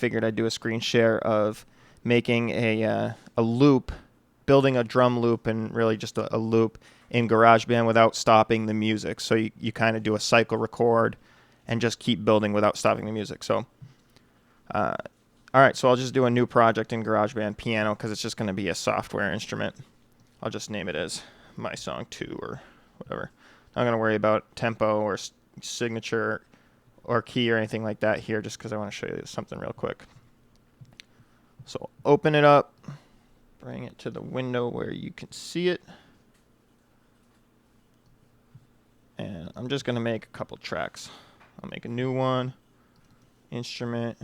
figured I'd do a screen share of making a loop, building a drum loop, and really just a loop in GarageBand without stopping the music. So you kind of do a cycle record and just keep building without stopping the music. So, all right, so I'll just do a new project in GarageBand, piano, because it's just going to be a software instrument. I'll just name it as My Song 2 or whatever. I'm not going to worry about tempo or signature or key or anything like that here, just because I want to show you something real quick. So open it up, bring it to the window where you can see it. And I'm just going to make a couple tracks. I'll make a new one, instrument,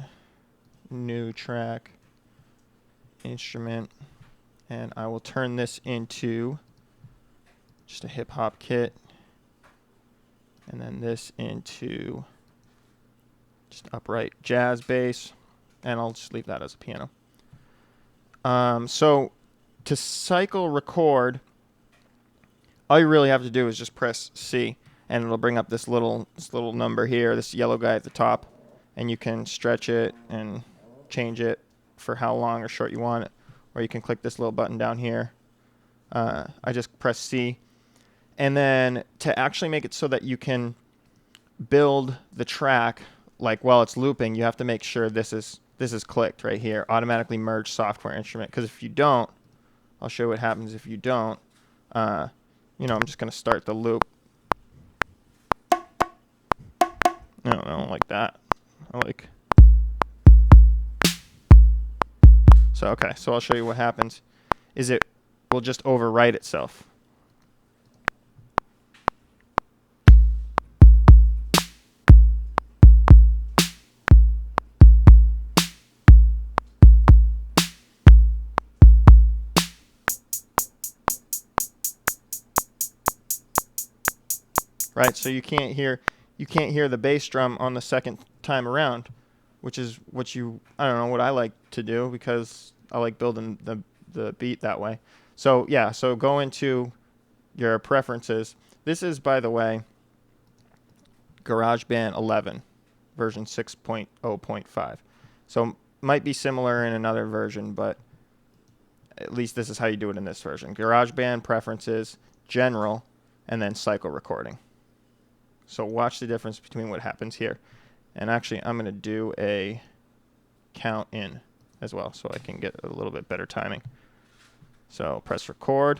new track, instrument, and I will turn this into just a hip hop kit, and then this into just upright jazz bass, and I'll just leave that as a piano. So to cycle record, all you really have to do is just press C, and it'll bring up this little number here, this yellow guy at the top, and you can stretch it and change it for how long or short you want it, or you can click this little button down here. I just press C, and then to actually make it so that you can build the track like while it's looping, you have to make sure this is clicked right here, automatically merge software instrument, because if you don't, I'll show you what happens if you don't. I'm just going to start the loop. I don't like that. So I'll show you what happens is it will just overwrite itself. Right, so you can't hear the bass drum on the second time around, which is what what I like to do, because I like building the beat that way. So yeah, so go into your preferences. This is, by the way, GarageBand 11, version 6.0.5. So might be similar in another version, but at least this is how you do it in this version. GarageBand preferences, general, and then cycle recording. So watch the difference between what happens here. And actually, I'm going to do a count in as well, so I can get a little bit better timing. So press record.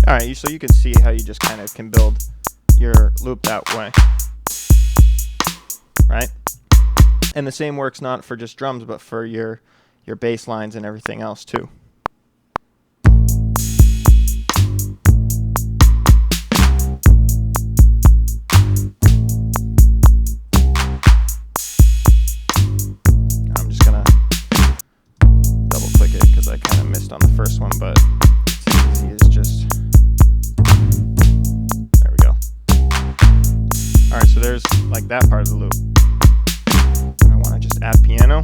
All right, so you can see how you just kind of can build your loop that way, right? And the same works not for just drums, but for your bass lines and everything else too. I'm just gonna double click it because I kind of missed on the first one, but it's easy as just. All right, so there's like that part of the loop. I want to just add piano.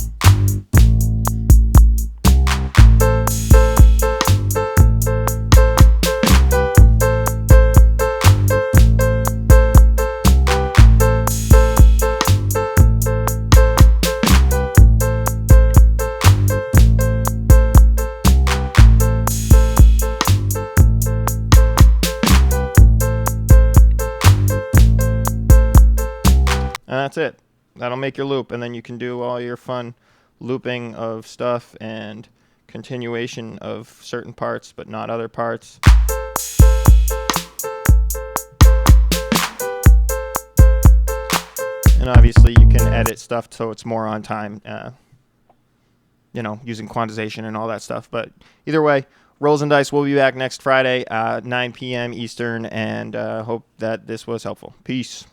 And that's it. That'll make your loop, and then you can do all your fun looping of stuff and continuation of certain parts, but not other parts. And obviously you can edit stuff so it's more on time, using quantization and all that stuff. But either way, Rolls and Dice will be back next Friday, 9 p.m. Eastern, and hope that this was helpful. Peace.